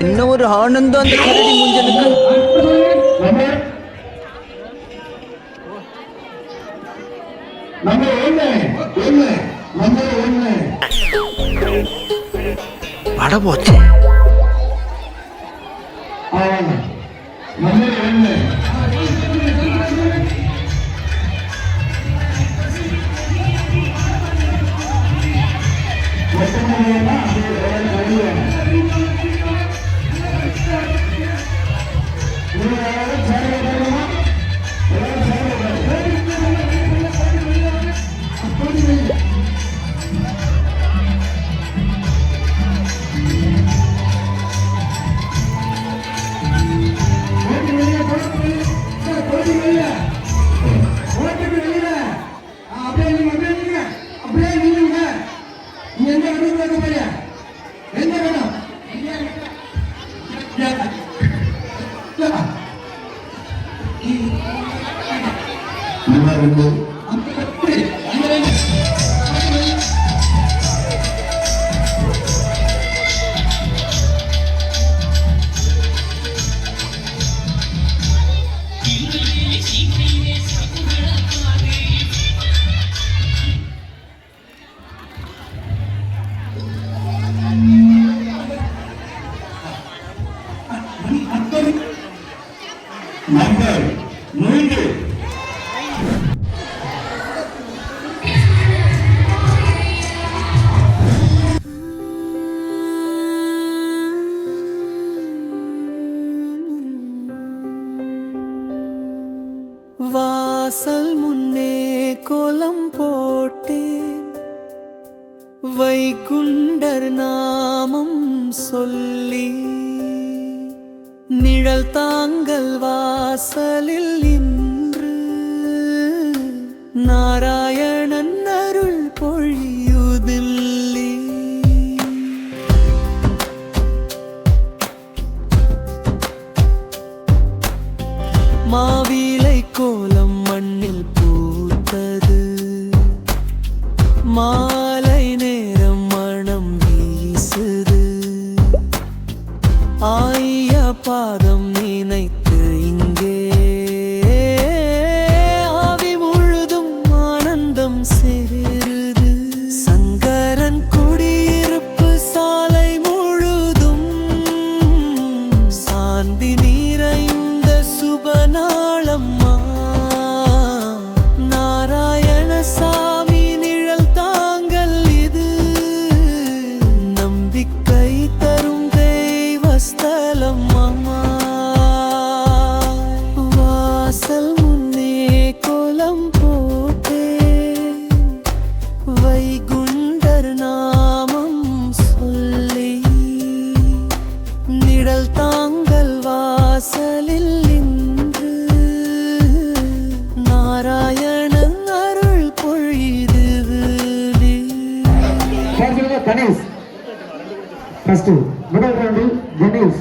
என்ன ஒரு ஆனந்தம் அந்த கரடி மூஞ்சலுக்கு. பட போச்சு. வாசல் முன்னே கோலம் போட்டேன், வைகுண்டர் நாமம் சொல்லி நிழல் தாங்கள் வாசலில் இன்று நாராயணன் அருள் பொழியுதில்லை. மாவிலை கோலம் மண்ணில் பூத்தது, மாலை நேரம் மனம் வீசுது. ஆய பாதம் நினைத்து இங்கே ஆவி முழுதும் ஆனந்தம் சேருது. சங்கரன் குடியிருப்பு சாலை முழுதும் சாந்தி நிறைந்த சுபநாளம்மா. நாராயண சாமி நிழல் தாங்கள் இது, நம்பிக்கை தரும் தெய்வஸ்தலம் அம்மா. வாசல் முன்னே கோலம் போட்டே, வைகுண்டர் நாமம் சொல்லி நிழல் தாங்கள் வாசலில் இன்று நாராயணன் அருள் பொழியுது. கணேஷ் ஃபர்ஸ்ட் முதல் ரவுண்டில் கணேஷ்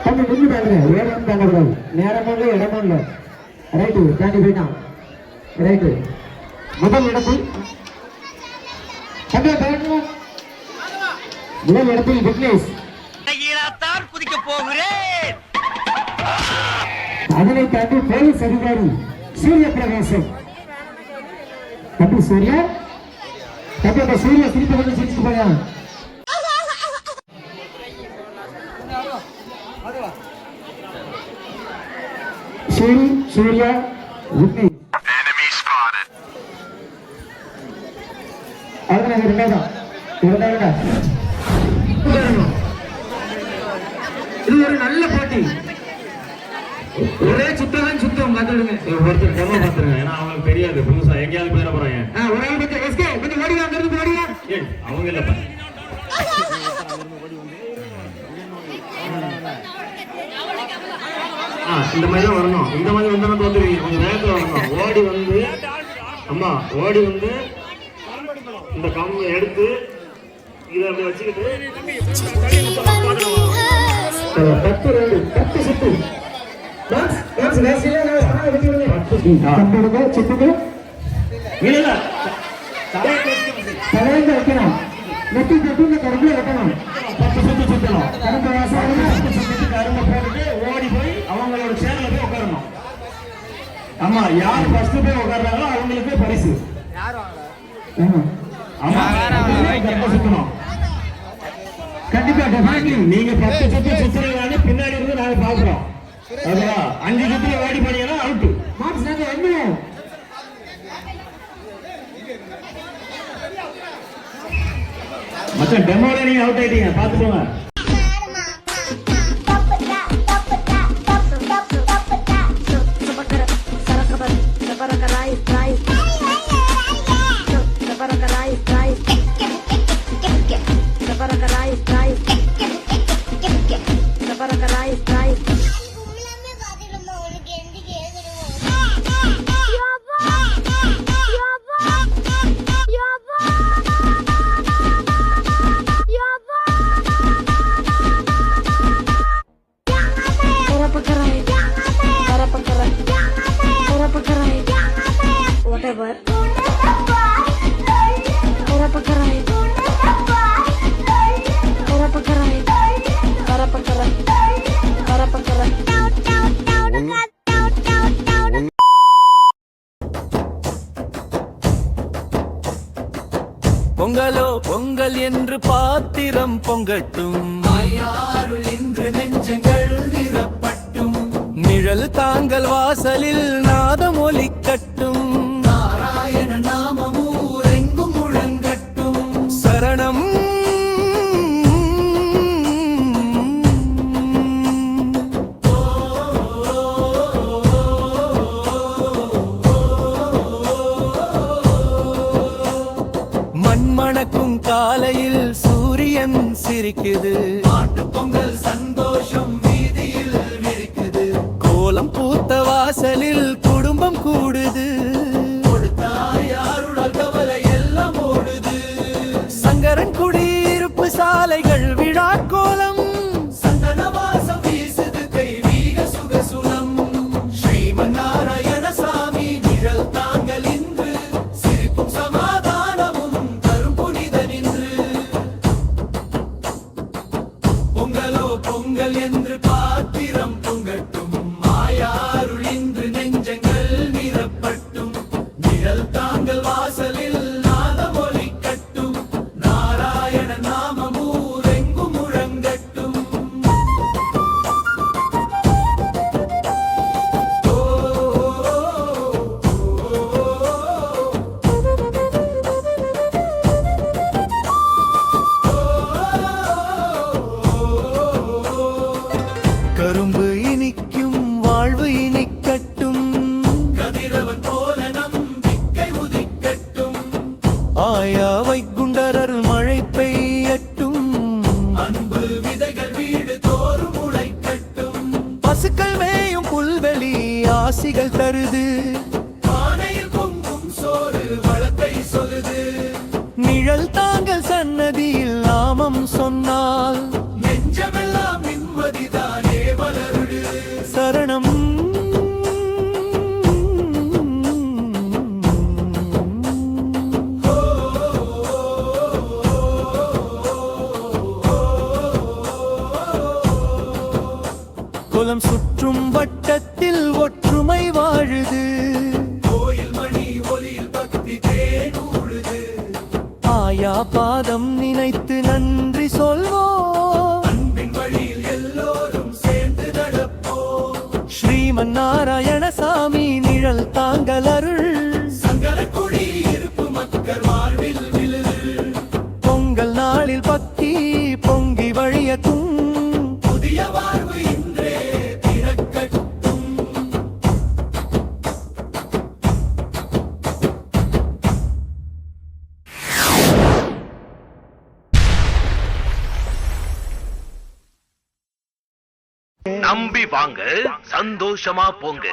தம்பி நின்று பாருங்க. ஏடம் தாங்கக்கூடாது, நேரமும் இல்லை இடமும் இல்லை. ரைட்டு தாண்டி போயிட்டான். ரைட்டு முதல் இடத்தில் தம்பி பாருங்க. முதல் இடத்தில் விக்னேஷ், குதிக்க போகிறேன். அதனை தாண்டி போலீஸ் அதிகாரி சூரிய பிரகாசம். தம்பி சூர்யா, தம்பி அந்த சூர்யா சிரிப்பு வந்து சிரிச்சுட்டு போயா. சூர்யா விக்னேஷ் அதனால இரண்டாயிரம் இது ஒரு நல்ல போட்டி. ஒரே சுத்தம் சுத்தம் பார்த்துடுங்க. ஒருத்தர் டெமோ பார்த்துருங்க, ஏன்னா அவங்களுக்கு தெரியாது புதுசா எங்கேயாவது போயிட போறாங்க. ஒரு ஆள் பத்தி எஸ்கே கொஞ்சம் ஓடியா அங்கிருந்து ஓடியா. அவங்க இல்லப்பா, இந்த மாதிரி தான் வரணும். இந்த மாதிரி வந்தா தோத்துருவீங்க. கொஞ்சம் நேரத்தில் வரணும். ஓடி வந்து அம்மா ஓடி வந்து இந்த கம்பை எடுத்து இதை அப்படி வச்சுக்கிட்டு 10 சுத்து வைக்கணும். நெட்டி கட்டு இந்த கரும்புல வைக்கணும். கரும்பு வாசல் கரும்பு போட்டுட்டு ஓடி போய் அவங்களோட சேர்ல போய் உட்காரணும். ஆமா, யார் ஃபர்ஸ்ட் போய் உட்கார்றாங்களோ அவங்களுக்கு பரிசு. ஆமா, கரெக்டா சுத்தணும். கண்டிப்பா டெஃபினெட்லி நீங்க 10 சுத்து சுத்துறீங்கன்னு பின்னாடி இருந்து நாங்க பாக்குறோம். அதுவா 5 சுத்துல ஓடி போனீங்கன்னா அவுட். மார்க்ஸ் நாங்க என்ன மச்சான் டெமோல நீங்க அவுட் ஆயிட்டீங்க, பாத்துக்கோங்க. பொங்கலோ பொங்கல் என்று பாத்திரம் பொங்கட்டும், இன்று நெஞ்சங்கள் நிறப்பட்டும், நிழல் தாங்கள் வாசலில் நாதம் ஒலிக்கட்டும், நாராயண நாமம் ஊரெங்கும் முழங்கட்டும், சரணம் மண்மணக்கும் காலையில் சூரியன் சிரிக்குது, மாட்டு பொங்கல் சந்தோஷம் வீதியில் விரிக்குது, கோலம் பூத்த வாசலில் குடும்பம் கூடுது, கொடுத்தாயாருடல் கவலை எல்லாம் ஓடுது, சங்கரன் குடியிருப்பு சாலைகள் விழா கோலம், சந்தன வாசம் வீசுது கை வீக சுகசுலம், ஸ்ரீமன் நாராயண சாமி நிழல் தாங்கள் இன்று சிரிப்பும் சமாதானமும் தரும் புனித நின்று, பொங்கலோ பொங்கல் என்று பாத்திரம் பொங்கட்டும், மாயாருள் இன்று நெஞ்சங்கள் நிறப்பட்டும், நிழல் தாங்கள் வாசலில் நாதம் ஒலிக்கட்டும், நாராயண நாமம் ஊரெங்கும் முழங்கட்டும். கரும்பு இனிக்கும் வாழ்வு இனிக்கட்டும், கதிரவன் போல நம்பிக்கை உதிக்கட்டும், ஆயா வைகுண்டரர் மழை பெய்யட்டும், அன்பு விதைகள் வீடு தோறும் முளைக்கட்டும், பசுக்கள் மேயும் புல்வெளி ஆசிகள் தருது, பானையில் பொங்கும் சோறு வளத்தை சொல்லுது, நிழல் தாங்கள் சன்னதியில் நாமம் சொன்னால் நெஞ்சமெல்லாம் நிம்மதிதானே வளருடு, சரணம் குலம் சுற்றும் வட்டத்தில் ஒற்றுமை வாழுது, கோயில் மணி ஒலியில் பக்தி தேனூழுது, ஆயா பாதம் நினைத்து நன்றி சொல்வோம், அன்பின் வழியில் எல்லோரும் சேர்ந்து நடப்போம், ஸ்ரீமன் நாராயண சாமி நிழல் தாங்கள் அருள், சங்கர குடியிருப்பு மக்கள் வாழ்வில் விழுது, பொங்கல் நாளில் பக்தி பொங்கி வழியட்டும், புதிய வாழ்வு இன்றே பிறக்கட்டும். நம்பி வாங்க, சந்தோஷமா போங்க.